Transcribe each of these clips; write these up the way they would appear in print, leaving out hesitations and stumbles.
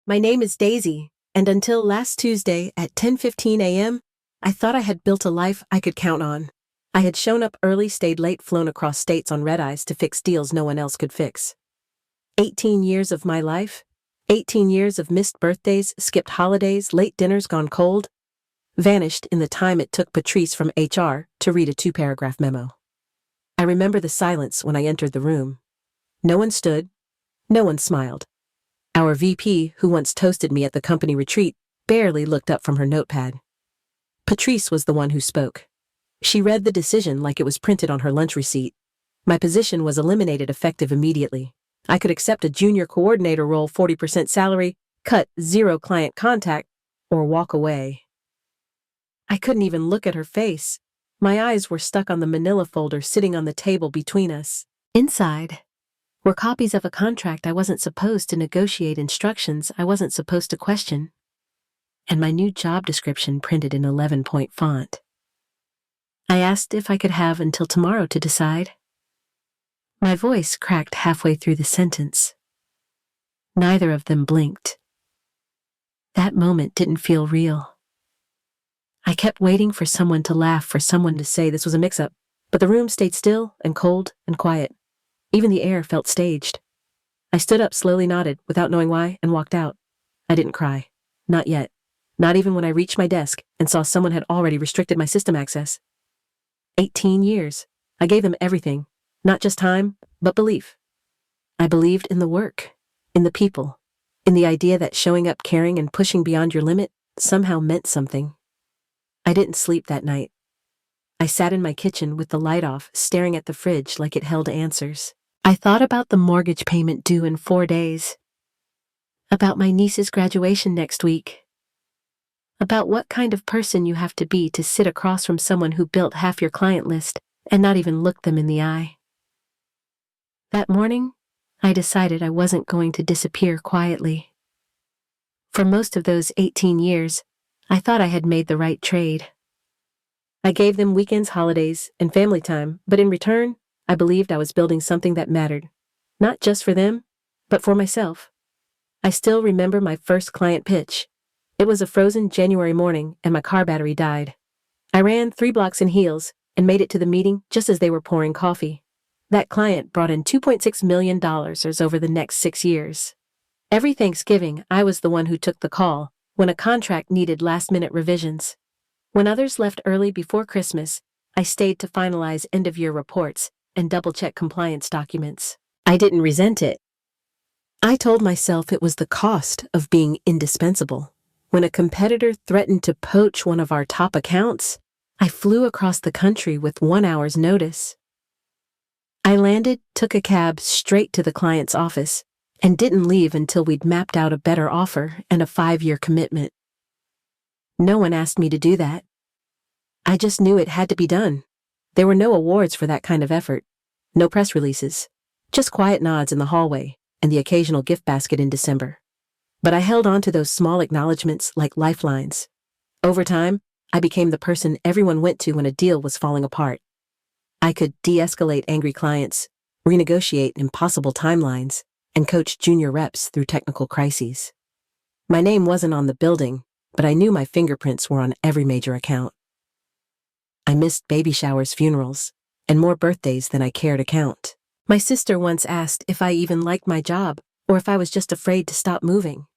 My name is Daisy, and until last Tuesday at 10:15 a.m., I thought I had built a life I could count on. I had shown up early, stayed late, flown across states on red-eyes to fix deals no one else could fix. 18 years of my life, 18 years of missed birthdays, skipped holidays, late dinners gone cold, vanished in the time it took Patrice from HR to read a 2-paragraph memo. I remember the silence when I entered the room. No one stood, no one smiled. Our VP, who once toasted me at the company retreat, barely looked up from her notepad. Patrice was the one who spoke. She read the decision like it was printed on her lunch receipt. My position was eliminated effective immediately. I could accept a junior coordinator role, 40% salary, cut 0 client contact, or walk away. I couldn't even look at her face. My eyes were stuck on the manila folder sitting on the table between us. Inside were copies of a contract I wasn't supposed to negotiate, instructions I wasn't supposed to question, and my new job description printed in 11-point font. I asked if I could have until tomorrow to decide. My voice cracked halfway through the sentence. Neither of them blinked. That moment didn't feel real. I kept waiting for someone to laugh, for someone to say this was a mix-up, but the room stayed still and cold and quiet. Even the air felt staged. I stood up, slowly nodded, without knowing why, and walked out. I didn't cry. Not yet. Not even when I reached my desk and saw someone had already restricted my system access. 18 years. I gave them everything. Not just time, but belief. I believed in the work, in the people, in the idea that showing up, caring, and pushing beyond your limit somehow meant something. I didn't sleep that night. I sat in my kitchen with the light off, staring at the fridge like it held answers. I thought about the mortgage payment due in 4 days, about my niece's graduation next week, about what kind of person you have to be to sit across from someone who built half your client list and not even look them in the eye. That morning, I decided I wasn't going to disappear quietly. For most of those 18 years, I thought I had made the right trade. I gave them weekends, holidays, and family time, but in return, I believed I was building something that mattered, not just for them, but for myself. I still remember my first client pitch. It was a frozen January morning, and my car battery died. I ran 3 blocks in heels and made it to the meeting just as they were pouring coffee. That client brought in $2.6 million over the next 6 years. Every Thanksgiving, I was the one who took the call when a contract needed last-minute revisions. When others left early before Christmas, I stayed to finalize end-of-year reports and double-check compliance documents. I didn't resent it. I told myself it was the cost of being indispensable. When a competitor threatened to poach one of our top accounts, I flew across the country with 1 hour's notice. I landed, took a cab straight to the client's office, and didn't leave until we'd mapped out a better offer and a 5-year commitment. No one asked me to do that. I just knew it had to be done. There were no awards for that kind of effort, no press releases, just quiet nods in the hallway and the occasional gift basket in December. But I held on to those small acknowledgments like lifelines. Over time, I became the person everyone went to when a deal was falling apart. I could de-escalate angry clients, renegotiate impossible timelines, and coach junior reps through technical crises. My name wasn't on the building, but I knew my fingerprints were on every major account. I missed baby showers, funerals, and more birthdays than I cared to count. My sister once asked if I even liked my job or if I was just afraid to stop moving.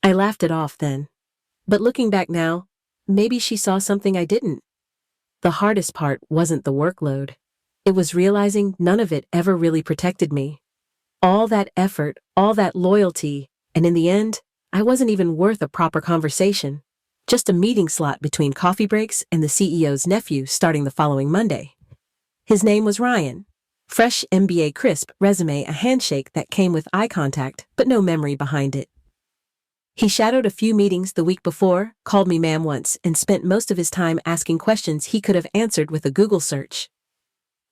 I laughed it off then. But looking back now, maybe she saw something I didn't. The hardest part wasn't the workload. It was realizing none of it ever really protected me. All that effort, all that loyalty, and in the end, I wasn't even worth a proper conversation. Just a meeting slot between coffee breaks and the CEO's nephew starting the following Monday. His name was Ryan. Fresh MBA crisp resume, a handshake that came with eye contact, but no memory behind it. He shadowed a few meetings the week before, called me ma'am once, and spent most of his time asking questions he could have answered with a Google search.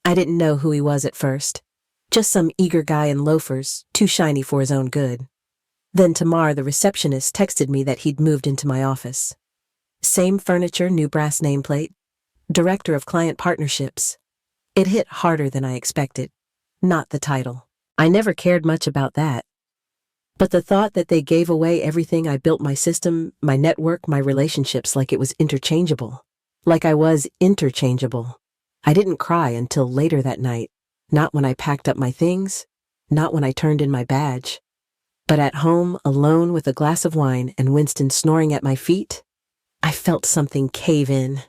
I didn't know who he was at first. Just some eager guy in loafers, too shiny for his own good. Then Tamar, the receptionist, texted me that he'd moved into my office. Same furniture, new brass nameplate. Director of Client Partnerships. It hit harder than I expected. Not the title. I never cared much about that. But the thought that they gave away everything I built, my system, my network, my relationships, like it was interchangeable. Like I was interchangeable. I didn't cry until later that night. Not when I packed up my things. Not when I turned in my badge. But at home, alone with a glass of wine and Winston snoring at my feet, I felt something cave in.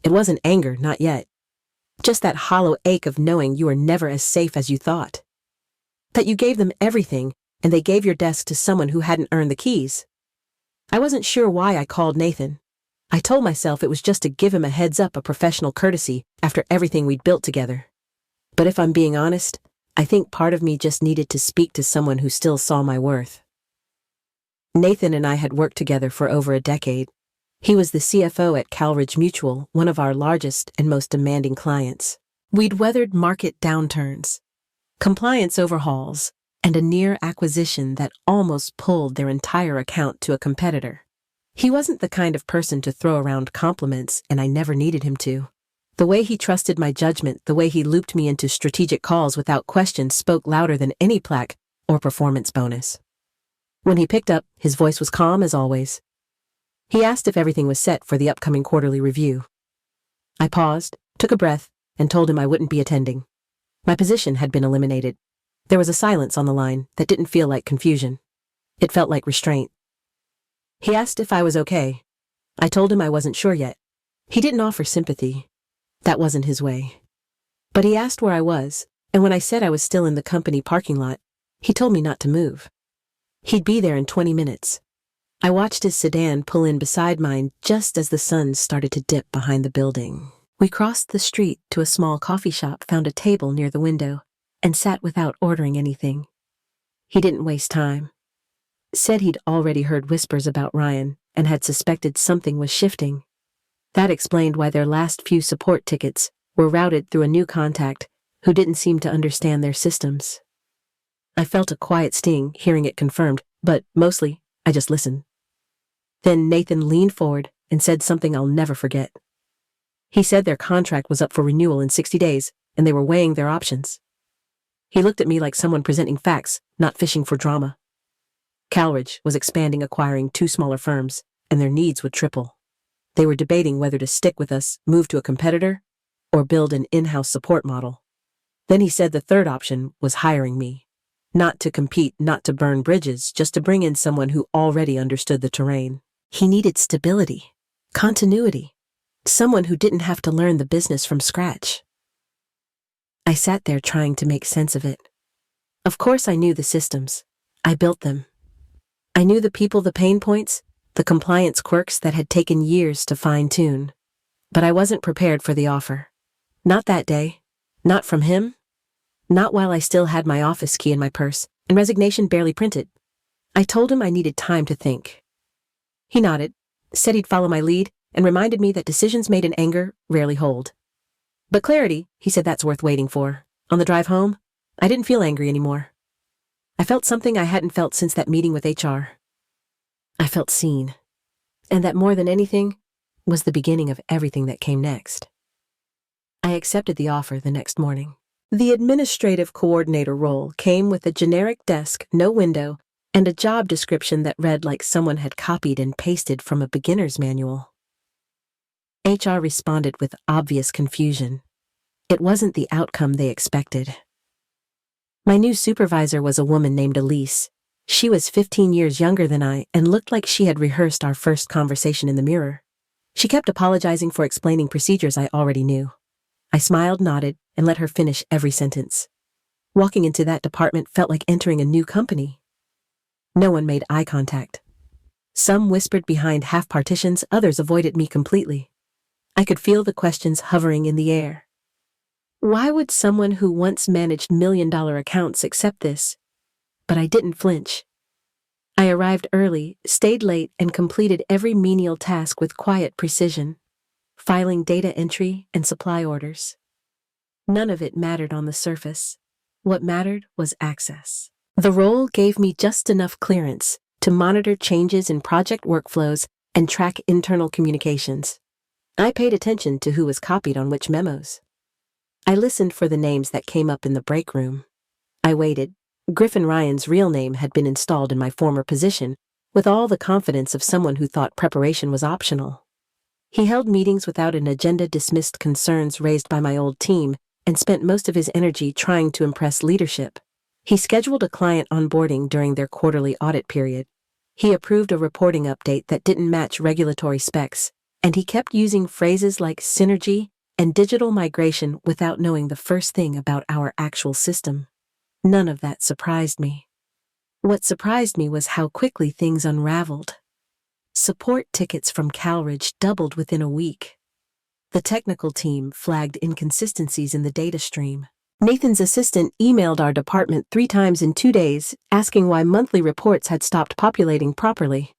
It wasn't anger, not yet. Just that hollow ache of knowing you were never as safe as you thought. That you gave them everything, and they gave your desk to someone who hadn't earned the keys. I wasn't sure why I called Nathan. I told myself it was just to give him a heads up, a professional courtesy after everything we'd built together. But if I'm being honest, I think part of me just needed to speak to someone who still saw my worth. Nathan and I had worked together for over a decade. He was the CFO at Calridge Mutual, one of our largest and most demanding clients. We'd weathered market downturns, compliance overhauls, and a near acquisition that almost pulled their entire account to a competitor. He wasn't the kind of person to throw around compliments, and I never needed him to. The way he trusted my judgment, the way he looped me into strategic calls without question spoke louder than any plaque or performance bonus. When he picked up, his voice was calm as always. He asked if everything was set for the upcoming quarterly review. I paused, took a breath, and told him I wouldn't be attending. My position had been eliminated. There was a silence on the line that didn't feel like confusion. It felt like restraint. He asked if I was okay. I told him I wasn't sure yet. He didn't offer sympathy. That wasn't his way. But he asked where I was, and when I said I was still in the company parking lot, he told me not to move. He'd be there in 20 minutes. I watched his sedan pull in beside mine just as the sun started to dip behind the building. We crossed the street to a small coffee shop, found a table near the window, and sat without ordering anything. He didn't waste time. Said he'd already heard whispers about Ryan and had suspected something was shifting. That explained why their last few support tickets were routed through a new contact who didn't seem to understand their systems. I felt a quiet sting hearing it confirmed, but mostly I just listened. Then Nathan leaned forward and said something I'll never forget. He said their contract was up for renewal in 60 days and they were weighing their options. He looked at me like someone presenting facts, not fishing for drama. Calridge was expanding, acquiring 2 smaller firms, and their needs would triple. They were debating whether to stick with us, move to a competitor, or build an in-house support model. Then he said the third option was hiring me. Not to compete, not to burn bridges, just to bring in someone who already understood the terrain. He needed stability, continuity, someone who didn't have to learn the business from scratch. I sat there trying to make sense of it. Of course I knew the systems. I built them. I knew the people, the pain points, the compliance quirks that had taken years to fine-tune. But I wasn't prepared for the offer. Not that day. Not from him. Not while I still had my office key in my purse and resignation barely printed. I told him I needed time to think. He nodded, said he'd follow my lead, and reminded me that decisions made in anger rarely hold. But clarity, he said, that's worth waiting for. On the drive home, I didn't feel angry anymore. I felt something I hadn't felt since that meeting with HR. I felt seen. And that more than anything was the beginning of everything that came next. I accepted the offer the next morning. The administrative coordinator role came with a generic desk, no window, and a job description that read like someone had copied and pasted from a beginner's manual. HR responded with obvious confusion. It wasn't the outcome they expected. My new supervisor was a woman named Elise. She was 15 years younger than I and looked like she had rehearsed our first conversation in the mirror. She kept apologizing for explaining procedures I already knew. I smiled, nodded, and let her finish every sentence. Walking into that department felt like entering a new company. No one made eye contact. Some whispered behind half partitions, others avoided me completely. I could feel the questions hovering in the air. Why would someone who once managed million-dollar accounts accept this? But I didn't flinch. I arrived early, stayed late, and completed every menial task with quiet precision, filing data entry and supply orders. None of it mattered on the surface. What mattered was access. The role gave me just enough clearance to monitor changes in project workflows and track internal communications. I paid attention to who was copied on which memos. I listened for the names that came up in the break room. I waited, Griffin Ryan's real name had been installed in my former position, with all the confidence of someone who thought preparation was optional. He held meetings without an agenda, dismissed concerns raised by my old team, and spent most of his energy trying to impress leadership. He scheduled a client onboarding during their quarterly audit period. He approved a reporting update that didn't match regulatory specs, and he kept using phrases like synergy and digital migration without knowing the first thing about our actual system. None of that surprised me. What surprised me was how quickly things unraveled. Support tickets from CalRidge doubled within a week. The technical team flagged inconsistencies in the data stream. Nathan's assistant emailed our department 3 times in 2 days, asking why monthly reports had stopped populating properly.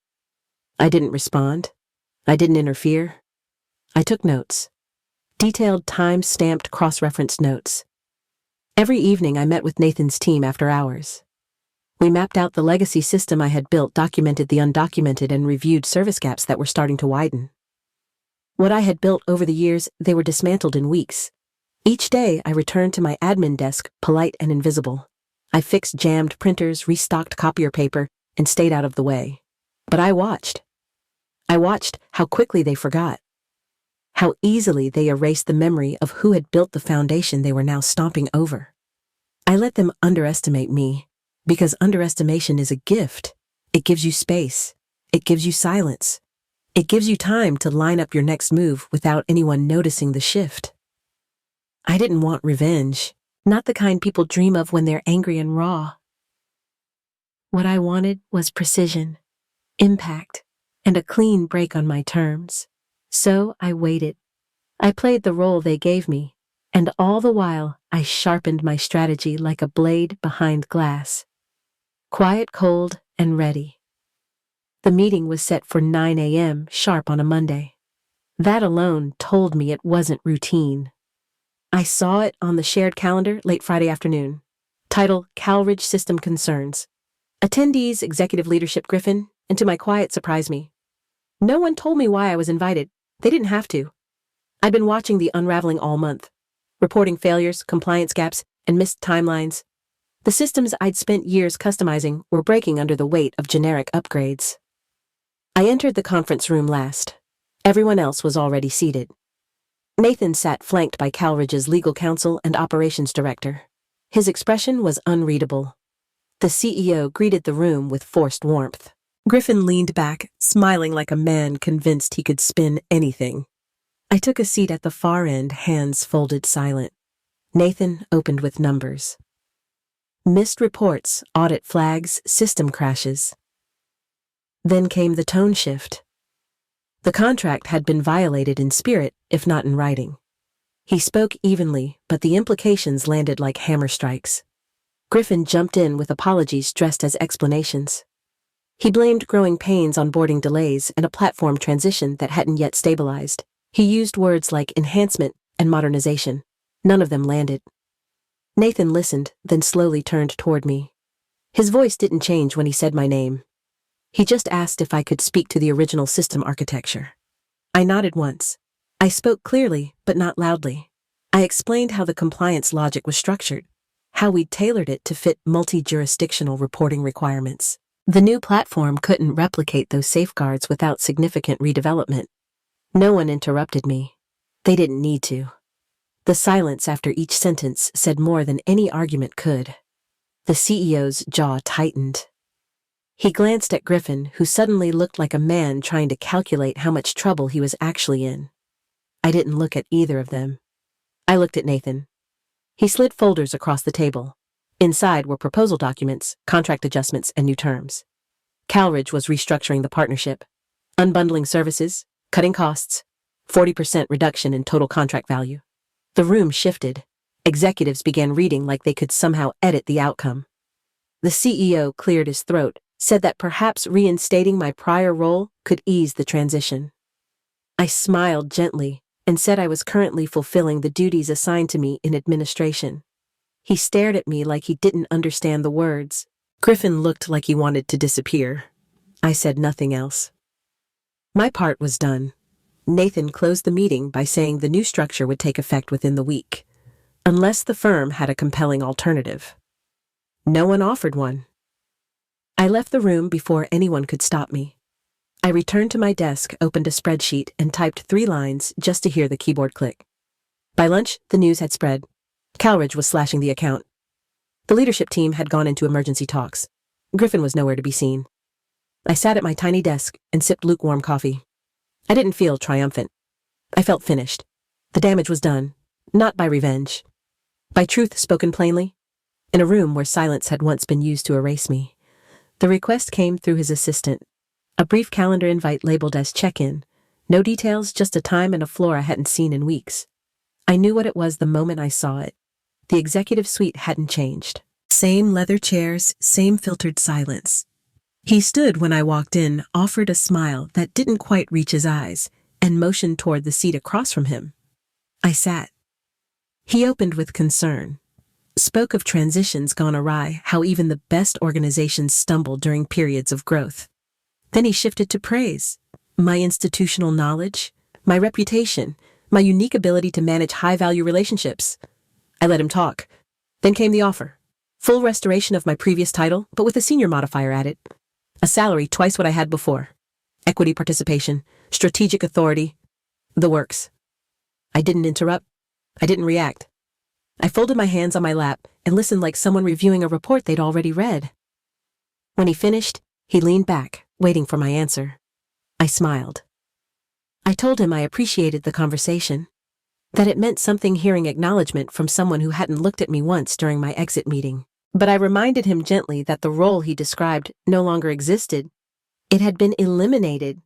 I didn't respond. I didn't interfere. I took notes. Detailed, time-stamped, cross-referenced notes. Every evening I met with Nathan's team after hours. We mapped out the legacy system I had built, documented the undocumented, and reviewed service gaps that were starting to widen. What I had built over the years, they were dismantled in weeks. Each day I returned to my admin desk, polite and invisible. I fixed jammed printers, restocked copier paper, and stayed out of the way. But I watched. I watched how quickly they forgot. How easily they erased the memory of who had built the foundation they were now stomping over. I let them underestimate me, because underestimation is a gift. It gives you space. It gives you silence. It gives you time to line up your next move without anyone noticing the shift. I didn't want revenge, not the kind people dream of when they're angry and raw. What I wanted was precision, impact, and a clean break on my terms. So I waited. I played the role they gave me, and all the while I sharpened my strategy like a blade behind glass. Quiet, cold, and ready. The meeting was set for 9 a.m. sharp on a Monday. That alone told me it wasn't routine. I saw it on the shared calendar late Friday afternoon. Title: CalRidge System Concerns. Attendees, Executive Leadership Griffin, and to my quiet surprise me. No one told me why I was invited. They didn't have to. I'd been watching the unraveling all month, reporting failures, compliance gaps, and missed timelines. The systems I'd spent years customizing were breaking under the weight of generic upgrades. I entered the conference room last. Everyone else was already seated. Nathan sat flanked by CalRidge's legal counsel and operations director. His expression was unreadable. The CEO greeted the room with forced warmth. Griffin leaned back, smiling like a man convinced he could spin anything. I took a seat at the far end, hands folded silent. Nathan opened with numbers. Missed reports, audit flags, system crashes. Then came the tone shift. The contract had been violated in spirit, if not in writing. He spoke evenly, but the implications landed like hammer strikes. Griffin jumped in with apologies dressed as explanations. He blamed growing pains, onboarding delays, and a platform transition that hadn't yet stabilized. He used words like enhancement and modernization. None of them landed. Nathan listened, then slowly turned toward me. His voice didn't change when he said my name. He just asked if I could speak to the original system architecture. I nodded once. I spoke clearly, but not loudly. I explained how the compliance logic was structured, how we'd tailored it to fit multi-jurisdictional reporting requirements. The new platform couldn't replicate those safeguards without significant redevelopment. No one interrupted me. They didn't need to. The silence after each sentence said more than any argument could. The CEO's jaw tightened. He glanced at Griffin, who suddenly looked like a man trying to calculate how much trouble he was actually in. I didn't look at either of them. I looked at Nathan. He slid folders across the table. Inside were proposal documents, contract adjustments, and new terms. CalRidge was restructuring the partnership, unbundling services, cutting costs, 40% reduction in total contract value. The room shifted. Executives began reading like they could somehow edit the outcome. The CEO cleared his throat, said that perhaps reinstating my prior role could ease the transition. I smiled gently and said I was currently fulfilling the duties assigned to me in administration. He stared at me like he didn't understand the words. Griffin looked like he wanted to disappear. I said nothing else. My part was done. Nathan closed the meeting by saying the new structure would take effect within the week, unless the firm had a compelling alternative. No one offered one. I left the room before anyone could stop me. I returned to my desk, opened a spreadsheet, and typed 3 lines just to hear the keyboard click. By lunch, the news had spread. Calridge was slashing the account. The leadership team had gone into emergency talks. Griffin was nowhere to be seen. I sat at my tiny desk and sipped lukewarm coffee. I didn't feel triumphant. I felt finished. The damage was done, not by revenge. By truth spoken plainly, in a room where silence had once been used to erase me. The request came through his assistant. A brief calendar invite labeled as check-in. No details, just a time and a floor I hadn't seen in weeks. I knew what it was the moment I saw it. The executive suite hadn't changed. Same leather chairs, same filtered silence. He stood when I walked in, offered a smile that didn't quite reach his eyes, and motioned toward the seat across from him. I sat. He opened with concern. Spoke of transitions gone awry, how even the best organizations stumble during periods of growth. Then he shifted to praise. My institutional knowledge, my reputation, my unique ability to manage high-value relationships. I let him talk. Then came the offer. Full restoration of my previous title, but with a senior modifier added. A salary twice what I had before. Equity participation, strategic authority, the works. I didn't interrupt. I didn't react. I folded my hands on my lap and listened like someone reviewing a report they'd already read. When he finished, he leaned back, waiting for my answer. I smiled. I told him I appreciated the conversation, that it meant something hearing acknowledgement from someone who hadn't looked at me once during my exit meeting. But I reminded him gently that the role he described no longer existed. It had been eliminated.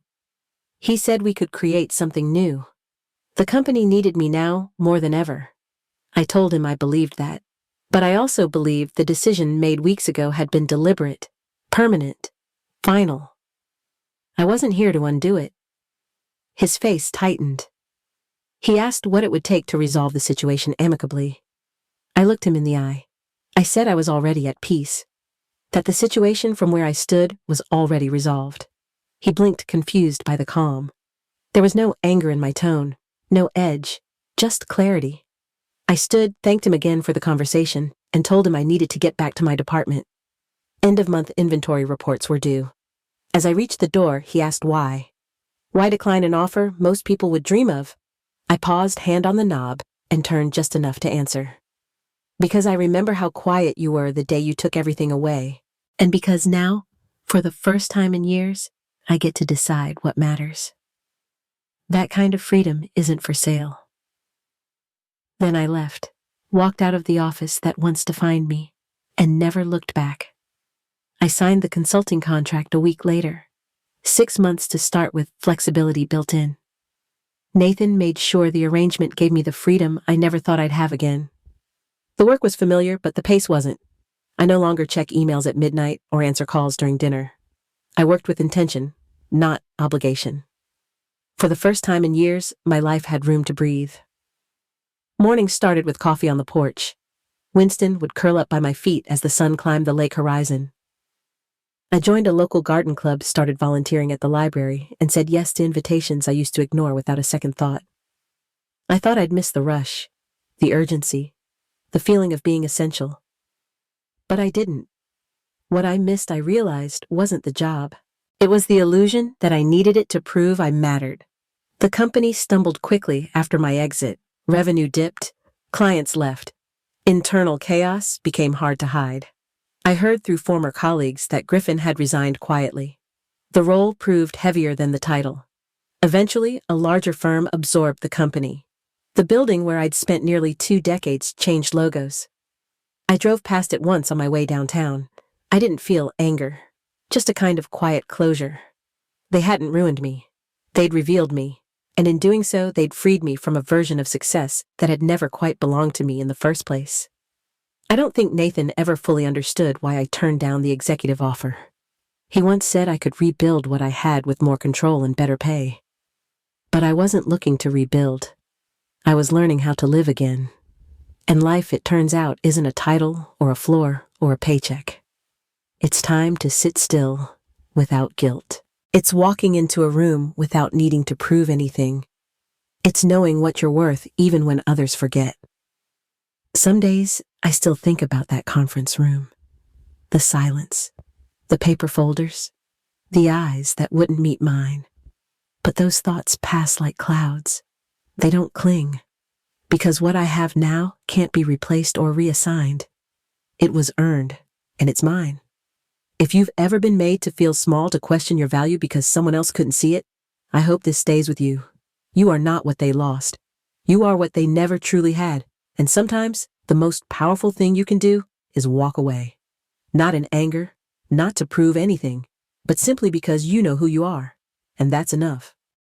He said we could create something new. The company needed me now more than ever. I told him I believed that. But I also believed the decision made weeks ago had been deliberate, permanent, final. I wasn't here to undo it. His face tightened. He asked what it would take to resolve the situation amicably. I looked him in the eye. I said I was already at peace, that the situation from where I stood was already resolved. He blinked, confused by the calm. There was no anger in my tone, no edge, just clarity. I stood, thanked him again for the conversation, and told him I needed to get back to my department. End-of-month inventory reports were due. As I reached the door, he asked why. Why decline an offer most people would dream of? I paused, hand on the knob, and turned just enough to answer. Because I remember how quiet you were the day you took everything away. And because now, for the first time in years, I get to decide what matters. That kind of freedom isn't for sale. Then I left, walked out of the office that once defined me, and never looked back. I signed the consulting contract a week later, 6 months to start with flexibility built in. Nathan made sure the arrangement gave me the freedom I never thought I'd have again. The work was familiar, but the pace wasn't. I no longer check emails at midnight or answer calls during dinner. I worked with intention, not obligation. For the first time in years, my life had room to breathe. Mornings started with coffee on the porch. Winston would curl up by my feet as the sun climbed the lake horizon. I joined a local garden club, started volunteering at the library, and said yes to invitations I used to ignore without a second thought. I thought I'd miss the rush, the urgency, the feeling of being essential. But I didn't. What I missed, I realized, wasn't the job. It was the illusion that I needed it to prove I mattered. The company stumbled quickly after my exit. Revenue dipped, clients left. Internal chaos became hard to hide. I heard through former colleagues that Griffin had resigned quietly. The role proved heavier than the title. Eventually, a larger firm absorbed the company. The building where I'd spent nearly 2 decades changed logos. I drove past it once on my way downtown. I didn't feel anger, just a kind of quiet closure. They hadn't ruined me. They'd revealed me, and in doing so, they'd freed me from a version of success that had never quite belonged to me in the first place. I don't think Nathan ever fully understood why I turned down the executive offer. He once said I could rebuild what I had with more control and better pay. But I wasn't looking to rebuild. I was learning how to live again. And life, it turns out, isn't a title or a floor or a paycheck. It's time to sit still without guilt. It's walking into a room without needing to prove anything. It's knowing what you're worth even when others forget. Some days, I still think about that conference room. the silence, the paper folders, the eyes that wouldn't meet mine. But those thoughts pass like clouds. They don't cling, because what I have now can't be replaced or reassigned. It was earned, and it's mine. If you've ever been made to feel small, to question your value because someone else couldn't see it, I hope this stays with you. You are not what they lost. You are what they never truly had. And sometimes the most powerful thing you can do is walk away. Not in anger, not to prove anything, but simply because you know who you are. And that's enough.